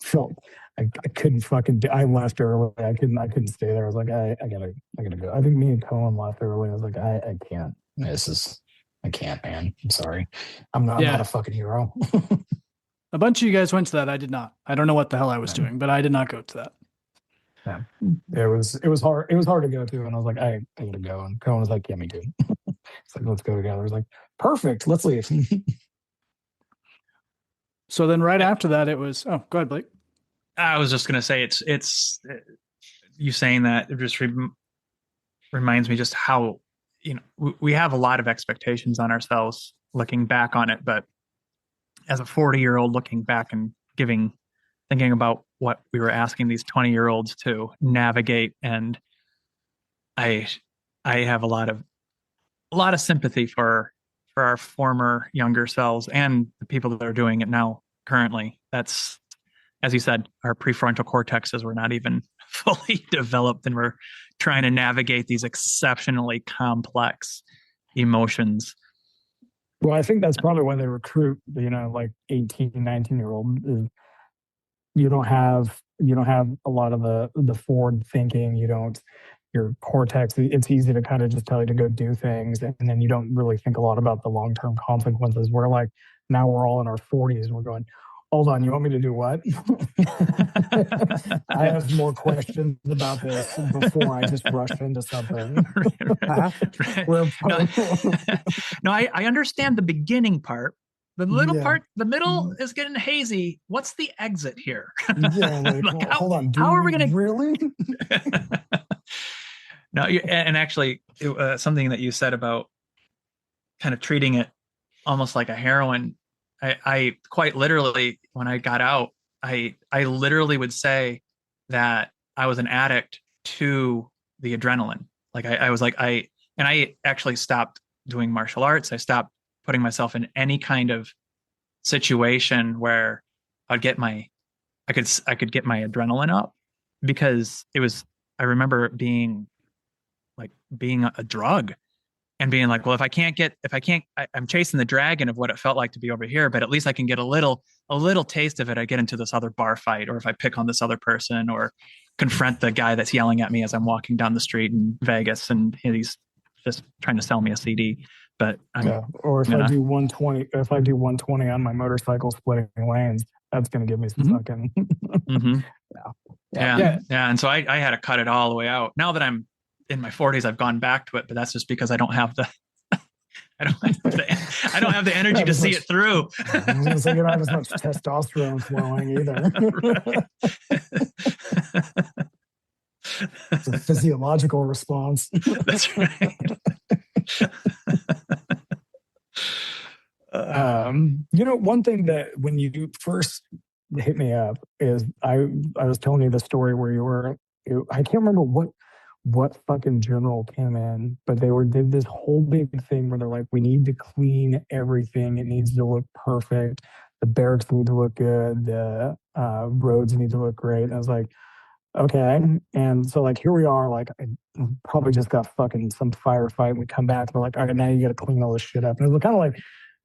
Felt I couldn't fucking. I left early. I couldn't stay there. I was like, I gotta go. I think me and Cohen left early. I was like, I can't. I can't, man. I'm sorry. I'm not a fucking hero. A bunch of you guys went to that. I did not. I don't know what the hell I was doing, but I did not go to that. Yeah. It was hard. It was hard to go to, and I was like, I gotta go. And Cohen was like, yeah, me too. It's like, let's go together. I was like, perfect. Let's leave. So then right after that, it was, oh, go ahead, Blake. I was just going to say it's you saying that it just reminds me just how, we have a lot of expectations on ourselves looking back on it. But as a 40-year-old looking back and thinking about what we were asking these 20-year-olds to navigate. And I have a lot of sympathy for our former younger selves and the people that are doing it now currently. That's, as you said, our prefrontal cortexes were not even fully developed, and we're trying to navigate these exceptionally complex emotions. Well, I think that's probably why they recruit, like 18, 19-year-old. You don't have a lot of the forward thinking. Your cortex, it's easy to kind of just tell you to go do things, and then you don't really think a lot about the long-term consequences. We're like, now we're all in our 40s and we're going, hold on, you want me to do what? I have more questions about this before I just rush into something. No, I understand the beginning part. The little part, the middle is getting hazy. What's the exit here? Yeah, like hold on. How are we going to really? No, and actually, something that you said about kind of treating it almost like a heroin. I quite literally, when I got out, I literally would say that I was an addict to the adrenaline. Like I was like, I actually stopped doing martial arts. I stopped putting myself in any kind of situation where I could get my adrenaline up, because I remember being a drug and being like, well, I'm chasing the dragon of what it felt like to be over here, but at least I can get a little taste of it. I get into this other bar fight, or if I pick on this other person, or confront the guy that's yelling at me as I'm walking down the street in Vegas, and he's just trying to sell me a CD. But or if I do 120 on my motorcycle splitting lanes, that's going to give me some fucking. Yeah. And so I had to cut it all the way out. Now that I'm in my 40s, I've gone back to it, but that's just because I don't have the energy to see it through. I was going to say, you don't have as much testosterone flowing either. It's a physiological response. That's right. One thing that when you first hit me up is I was telling you the story where I can't remember what fucking general came in, but they did this whole big thing where they're like, we need to clean everything. It needs to look perfect. The barracks need to look good. The roads need to look great. And I was like, okay. And so like, here we are, like I probably just got fucking some firefight. We come back, we're like, all right, now you got to clean all this shit up. And it was kind of like,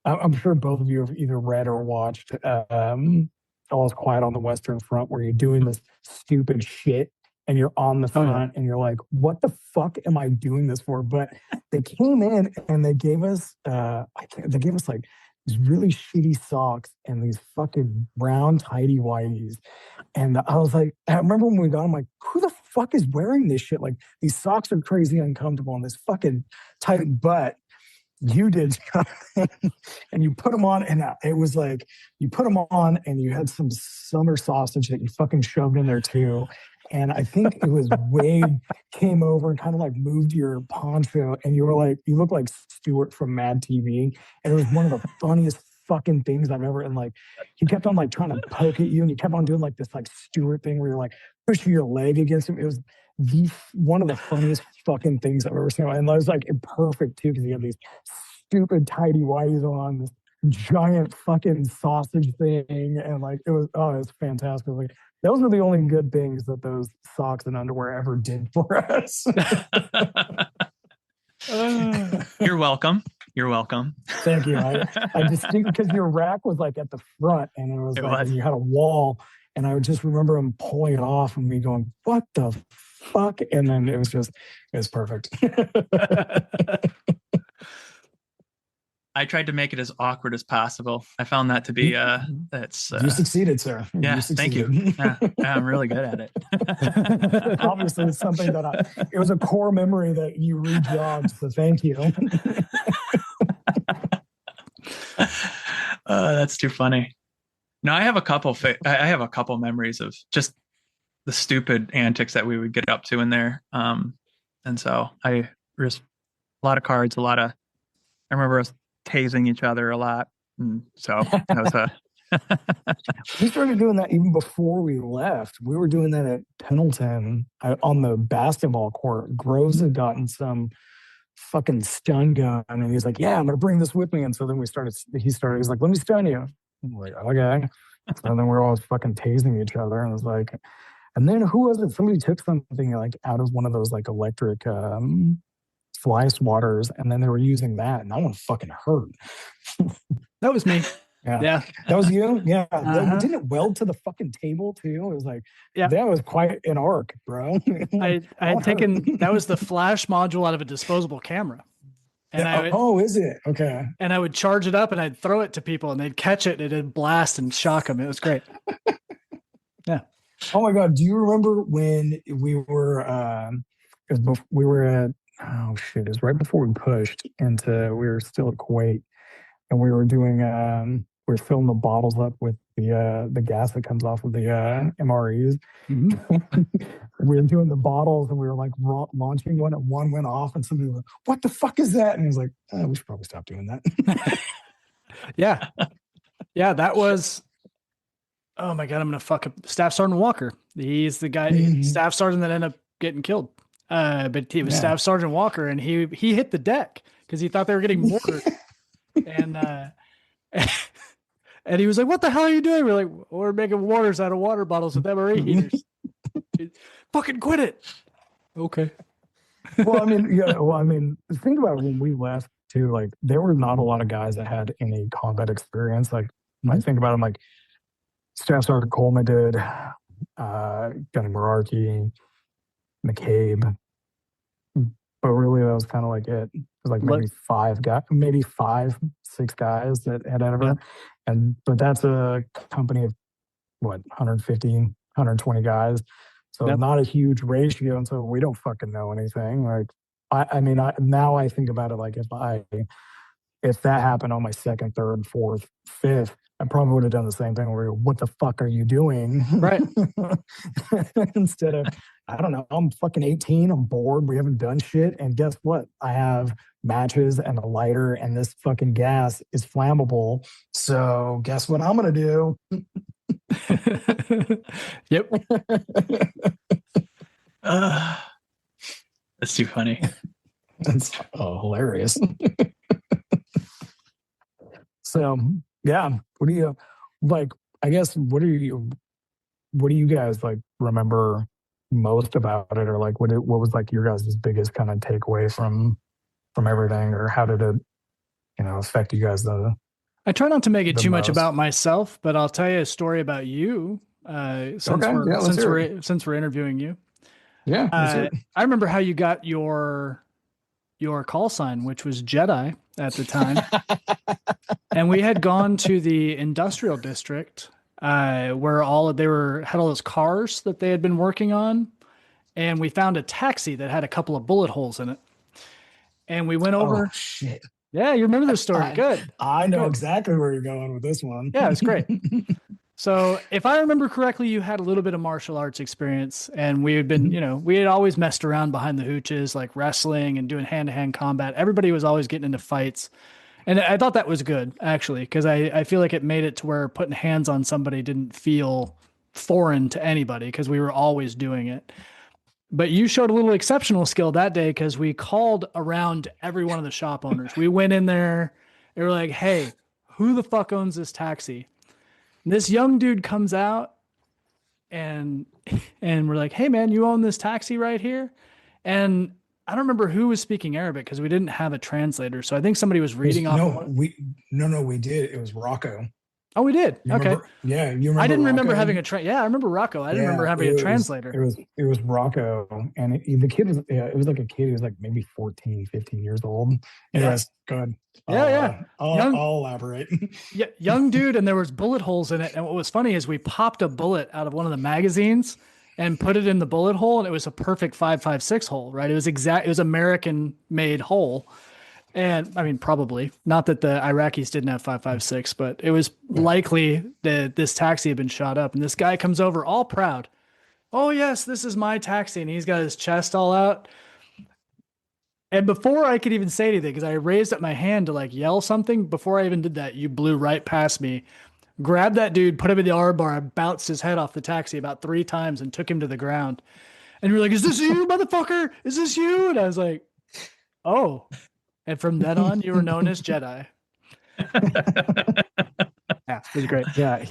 I'm sure both of you have either read or watched All Is Quiet on the Western Front, where you're doing this stupid shit and you're on the front and you're like, what the fuck am I doing this for? But they came in and they gave us like these really shitty socks and these fucking brown tidy whities. And I was like, I remember when we got them, like, who the fuck is wearing this shit? Like, these socks are crazy uncomfortable and this fucking tight butt. You did, and you put them on, and it was like you put them on, and you had some summer sausage that you fucking shoved in there too. And I think it was Wade came over and kind of like moved your poncho, and you were like, you look like Stuart from Mad TV, and it was one of the funniest fucking things I've ever. And like, he kept on like trying to poke at you, and you kept on doing like this like Stuart thing where you're like pushing your leg against him. It was one of the funniest fucking things I've ever seen. And I was like perfect too, because you have these stupid tidy whities on, this giant fucking sausage thing, and like it was fantastic. Like those are the only good things that those socks and underwear ever did for us. You're welcome. You're welcome. Thank you. I just think because your rack was like at the front, and it was and you had a wall, and I would just remember him pulling it off and me going, "What the fuck?" And then it was perfect. I tried to make it as awkward as possible. I found that to be you succeeded, sir. Yeah, thank you. Yeah, I'm really good at it. Obviously, it's something that it was a core memory that you rejogged. So thank you. That's too funny. No, I have a couple. I have a couple memories of just the stupid antics that we would get up to in there. And so there's a lot of cards, I remember us tasing each other a lot. And so that was we started doing that even before we left. We were doing that at Pendleton on the basketball court. Groves had gotten some fucking stun gun, and he's like, "Yeah, I'm gonna bring this with me." And so then he's like, "Let me stun you." I'm like, "Okay." And then we're all fucking tasing each other, and it was like, and then who was it? Somebody took something like out of one of those like electric fly swatters, and then they were using that, and that one fucking hurt. That was me. Yeah. That was you? Yeah. Didn't it weld to the fucking table too? It was like, that was quite an arc, bro. I had taken, that was the flash module out of a disposable camera. And is it? Okay. And I would charge it up and I'd throw it to people and they'd catch it and it'd blast and shock them. It was great. Yeah. Oh my God. Do you remember when we were, we were at, it was right before we pushed we were still at Kuwait, and we were doing, we were filling the bottles up with the gas that comes off of the MREs. Mm-hmm. We were doing the bottles, and we were like launching one, and one went off, and somebody was like, "What the fuck is that?" And he was like, "We should probably stop doing that." Yeah. That was, oh my God, I'm going to fuck up Staff Sergeant Walker. He's the guy, Staff Sergeant that ended up getting killed. But he was Staff Sergeant Walker, and he hit the deck because he thought they were getting mortared. And he was like, "What the hell are you doing?" We're like, "We're making waters out of water bottles with MRE heaters." Fucking quit it. Okay. Well, I mean, think about it, when we left too, like there were not a lot of guys that had any combat experience. Like I think about them, like Staff Sergeant Coleman did, Gunny Merarkey, McCabe. But really, that was kind of like it. It was like maybe 5-6 guys that had ever. But that's a company of 150, 120 guys. So not a huge ratio. And so we don't fucking know anything. Like, now I think about it, like if that happened on my second, third, fourth, fifth, I probably would have done the same thing where, "What the fuck are you doing?" Right. Instead of, I don't know, I'm fucking 18, I'm bored, we haven't done shit, and guess what? I have matches and a lighter, and this fucking gas is flammable. So guess what I'm gonna do? Yep. That's too funny. That's hilarious. So yeah, what do you like? I guess what do you guys like remember most about it, or like what was like your guys' biggest kind of takeaway from everything, or how did it affect you guys? I try not to make it too much about myself, but I'll tell you a story about you since we're interviewing you. Yeah. I remember how you got your call sign, which was Jedi at the time. And we had gone to the industrial district where had all those cars that they had been working on, and we found a taxi that had a couple of bullet holes in it. And we went over. Oh shit! Yeah, you remember this story? Good. I know Good. exactly where you're going with this one. Yeah, it's great. So if I remember correctly, you had a little bit of martial arts experience, and we had been, we had always messed around behind the hooches, like wrestling and doing hand-to-hand combat. Everybody was always getting into fights. And I thought that was good, actually, because I feel like it made it to where putting hands on somebody didn't feel foreign to anybody because we were always doing it. But you showed a little exceptional skill that day because we called around every one of the shop owners. We went in there. They were like, hey, who the fuck owns this taxi? And this young dude comes out and we're like, hey, man, you own this taxi right here? And I don't remember who was speaking Arabic because we didn't have a translator. So I think somebody was reading off. We did. It was Rocco. Oh, we did. You okay. Remember? Yeah, you remember. I didn't remember Rocco? having Yeah, I remember Rocco. I didn't remember having a translator. It was Rocco, and the kid was it was like a kid who was like maybe 14, 15 years old. Yes, good. Yeah. I'll elaborate. Yeah, young dude, and there was bullet holes in it. And what was funny is we popped a bullet out of one of the magazines and put it in the bullet hole, and it was a perfect 5.56 hole, right? It was American made hole. And I mean, probably not that the Iraqis didn't have 5.56, but it was likely that this taxi had been shot up. And this guy comes over all proud. Oh, yes, this is my taxi. And he's got his chest all out. And before I could even say anything, because I raised up my hand to like yell something, before I even did that, you blew right past me, grabbed that dude, put him in the arm bar, and bounced his head off the taxi about 3 times and took him to the ground. And you were like, is this you, motherfucker? Is this you? And I was like, oh. And from then on, you were known as Jedi. Yeah, it was great. Yeah,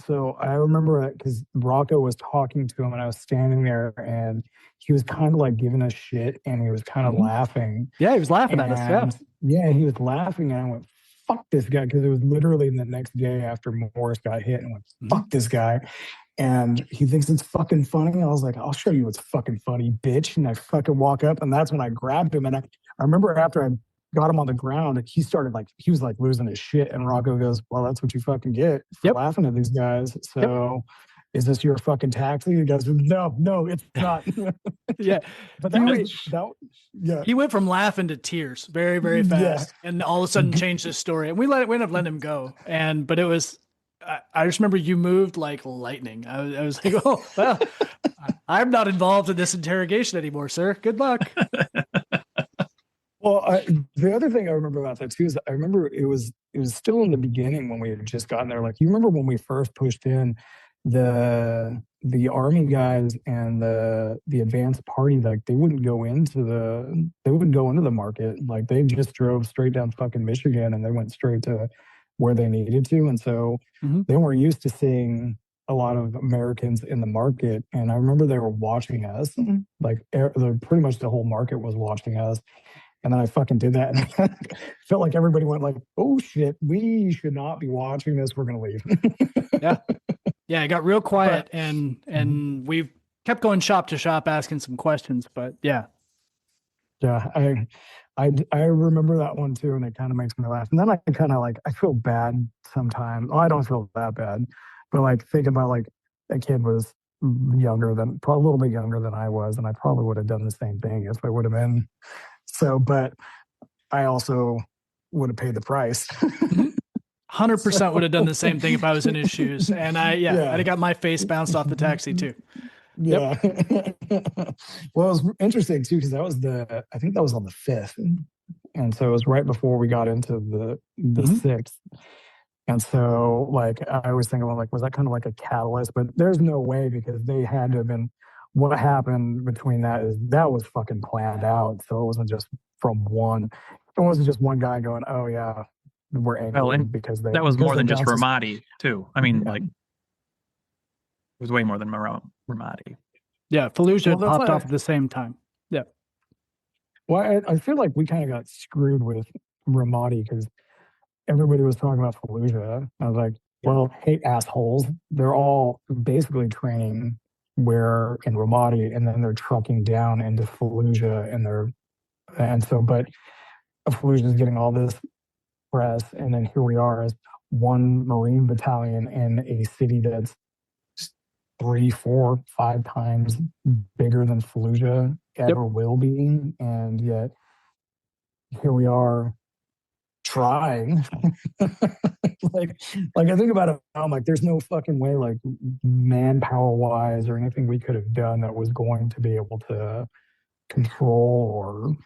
so I remember that because Rocco was talking to him and I was standing there and he was kind of like giving us shit and he was kind of laughing. Yeah, he was laughing at us. Yeah, he was laughing and I went, fuck this guy, because it was literally the next day after Morris got hit and I went, fuck this guy. And he thinks it's fucking funny. I was like, I'll show you what's fucking funny, bitch. And I fucking walk up and that's when I grabbed him. And I remember after I got him on the ground, he was like losing his shit. And Rocco goes, well, that's what you fucking get for laughing at these guys. So is this your fucking taxi? He goes, no, it's not. Yeah. But he went from laughing to tears very, very fast. Yeah. And all of a sudden changed his story. And we ended up letting him go. But it was, I just remember you moved like lightning. I was like, oh, well, I'm not involved in this interrogation anymore, sir. Good luck. Well, the other thing I remember about that too is I remember it was still in the beginning when we had just gotten there. Like, you remember when we first pushed in, the army guys and the advanced party, like they wouldn't go into the market. Like they just drove straight down fucking Michigan and they went straight to where they needed to. And so they weren't used to seeing a lot of Americans in the market. And I remember they were watching us, like pretty much the whole market was watching us. And then I fucking did that. And I felt like everybody went like, oh shit, we should not be watching this. We're going to leave. Yeah. It got real quiet and we kept going shop to shop, asking some questions, but yeah. Yeah. I remember that one too. And it kind of makes me laugh. And then I kind of like, I feel bad sometimes. Oh, I don't feel that bad, but like think about like a kid was probably a little bit younger than I was. And I probably would have done the same thing if I would have been. So, but I also would have paid the price. 100% would have done the same thing if I was in his shoes. And I'd have got my face bounced off the taxi too. Yeah. Well, it was interesting too, because I think that was on the 5th. And so it was right before we got into the 6th. And so like, I was thinking, well, like, was that kind of like a catalyst? But there's no way, because they had to have been, what happened between that was fucking planned out. So it wasn't just one guy going, oh yeah, we're angry because that was more than just Ramadi too. I mean, like, it was way more than Ramadi. Yeah, Fallujah popped off at the same time. Yeah. Well, I feel like we kind of got screwed with Ramadi because everybody was talking about Fallujah. I was like, well, hey, assholes, they're all basically training where in Ramadi, and then they're trucking down into Fallujah, but Fallujah is getting all this press, and then here we are as one Marine battalion in a city that's 3, 4, 5 times bigger than Fallujah ever will be, and yet here we are trying. like I think about it, I'm like, there's no fucking way, like manpower wise or anything we could have done that was going to be able to control or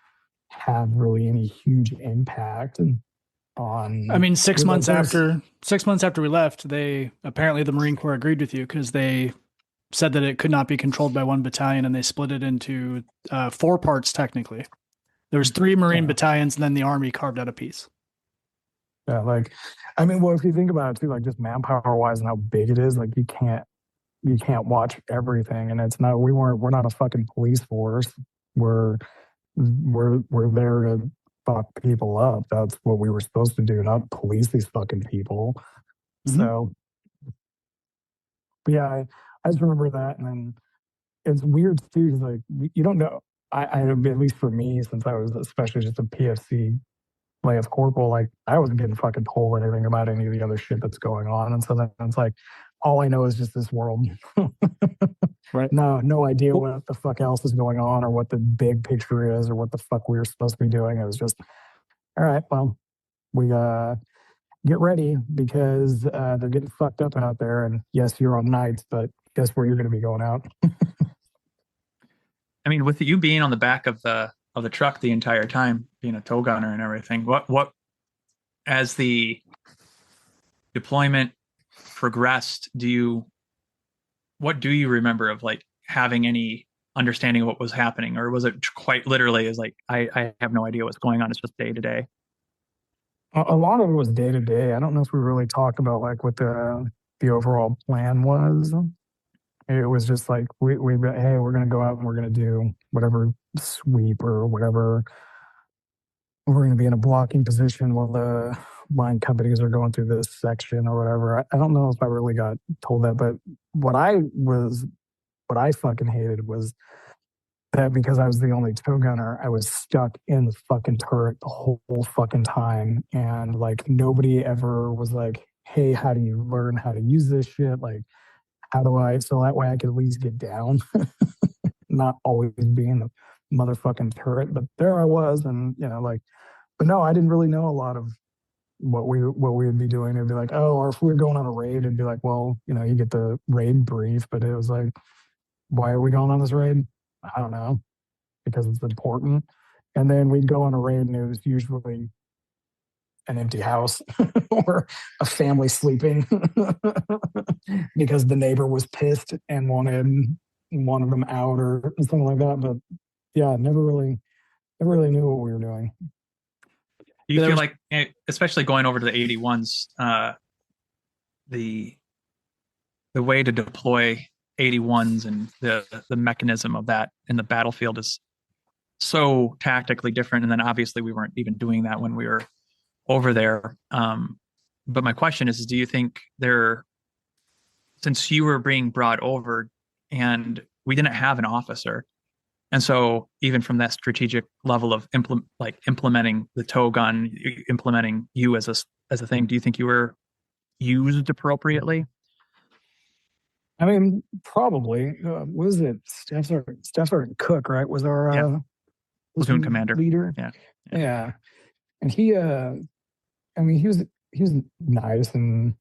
have really any huge impact on. I mean, 6 months after we left, they apparently the Marine Corps agreed with you because they said that it could not be controlled by one battalion, and they split it into 4 parts technically. There was 3 Marine battalions, and then the Army carved out a piece. Yeah, like, I mean, well, if you think about it too, like just manpower wise and how big it is, like you can't watch everything, and it's not we're not a fucking police force. We're there to fuck people up. That's what we were supposed to do, not police these fucking people. Mm-hmm. So, but yeah, I just remember that, and then it's weird too, because like you don't know. I at least for me, since I was especially just a PFC lance corporal, like I wasn't getting fucking told anything about any of the other shit that's going on, and so then it's like all I know is just this world. Right? No idea what the fuck else is going on, or what the big picture is, or what the fuck we were supposed to be doing. It was just, all right, well, we get ready because they're getting fucked up out there, and yes, you're on nights, but guess where you're going to be going out. I mean, with you being on the back of the truck the entire time, being a tow gunner and everything, what as the deployment progressed, what do you remember of like having any understanding of what was happening, or was it quite literally as like I have no idea what's going on, it's just day to day? A lot of it was day to day. I don't know if we really talked about like what the overall plan was. It was just like hey, we're going to go out and we're going to do whatever sweep or whatever. We're going to be in a blocking position while the line companies are going through this section or whatever. I don't know if I really got told that, but what I fucking hated was that because I was the only tow gunner, I was stuck in the fucking turret the whole fucking time. And like nobody ever was like, hey, how do you learn how to use this shit? Like, so that way I could at least get down, not always be in the motherfucking turret. But there I was, and but no, I didn't really know a lot of what we would be doing. It'd be like, oh, or if we were going on a raid, it'd be like, well, you get the raid brief, but it was like, why are we going on this raid? I don't know, because it's important. And then we'd go on a raid, and it was usually an empty house or a family sleeping because the neighbor was pissed and wanted them out or something like that. But yeah, never really knew what we were doing. Do you feel like, especially going over to the 81s, the way to deploy 81s and the mechanism of that in the battlefield is so tactically different? And then obviously we weren't even doing that when we were over there. But my question is, do you think since you were being brought over and we didn't have an officer, and so even from that strategic level of implementing the tow gun, implementing you as a thing, do you think you were used appropriately? I mean, probably. What was it? Staff Sergeant Cook, right? Was our platoon commander leader? Yeah. And he, I mean, he was nice, and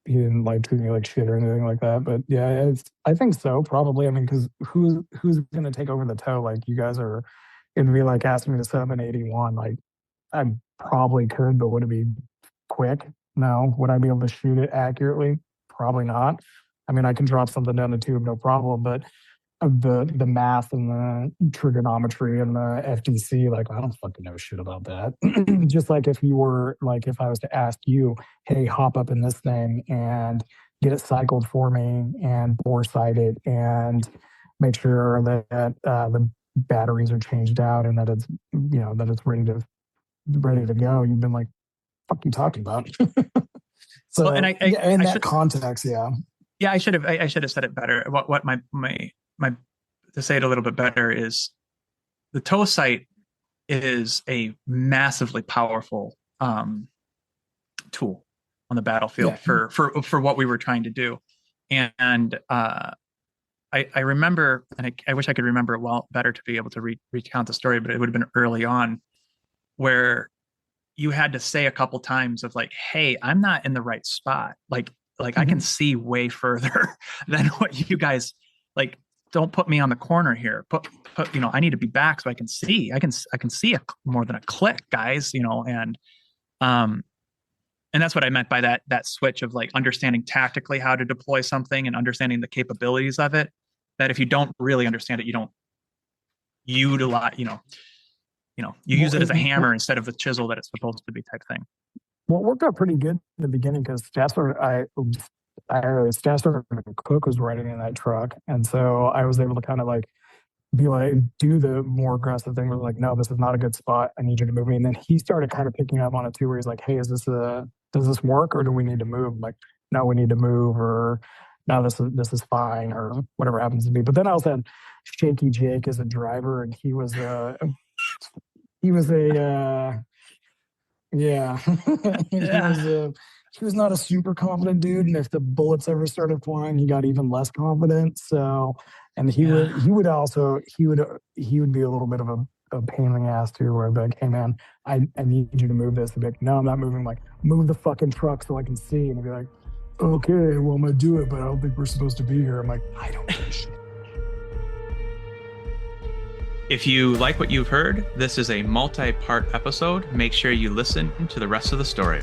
he didn't like treat me like shit or anything like that. But yeah, I think so, probably. I mean, because who's going to take over the tow? Like, you guys are going to be like asking me to set up an 81. Like, I probably could, but would it be quick? No. Would I be able to shoot it accurately? Probably not. I mean, I can drop something down the tube, no problem, but the math and the trigonometry and the FDC, like, I don't fucking know shit about that. Just like if I was to ask you, hey, hop up in this thing and get it cycled for me and bore sight it and make sure that the batteries are changed out and that it's ready to go. You've been like, fuck you talking about? So well, and in that context, yeah. Yeah, I should have said it better. What my to say it a little bit better is the toe sight is a massively powerful tool on the battlefield Yeah. for what we were trying to do. And I remember, and I wish I could remember it well better to be able to recount the story, but it would have been early on where you had to say a couple times of like, hey, I'm not in the right spot. Like I can see way further than what you guys like. Don't put me on the corner here. Put I need to be back so I can see. I can see more than a click, guys. And that's what I meant by that switch of like understanding tactically how to deploy something and understanding the capabilities of it. That if you don't really understand it, you don't utilize. You use it as a hammer instead of the chisel that it's supposed to be, type thing. Well, it worked out pretty good in the beginning because Staff Sergeant Cook was riding in that truck, and so I was able to kind of like be like do the more aggressive thing. We're like, no, this is not a good spot. I need you to move me. And then he started kind of picking up on it too, where he's like, hey, does this work or do we need to move? I'm like, no, we need to move, or no, this is fine, or whatever happens to be. But then I also had Shaky Jake as a driver, and he was a yeah. He was not a super confident dude, and if the bullets ever started flying, he got even less confident. So, and he would be a little bit of a pain in the ass too, where I'd be like, hey man, I need you to move this. He'd be like, no, I'm not moving. I'm like, move the fucking truck so I can see. And he'd be like, okay, well I'm gonna do it, but I don't think we're supposed to be here. I'm like, I don't give a shit. If you like what you've heard, this is a multi-part episode. Make sure you listen to the rest of the story.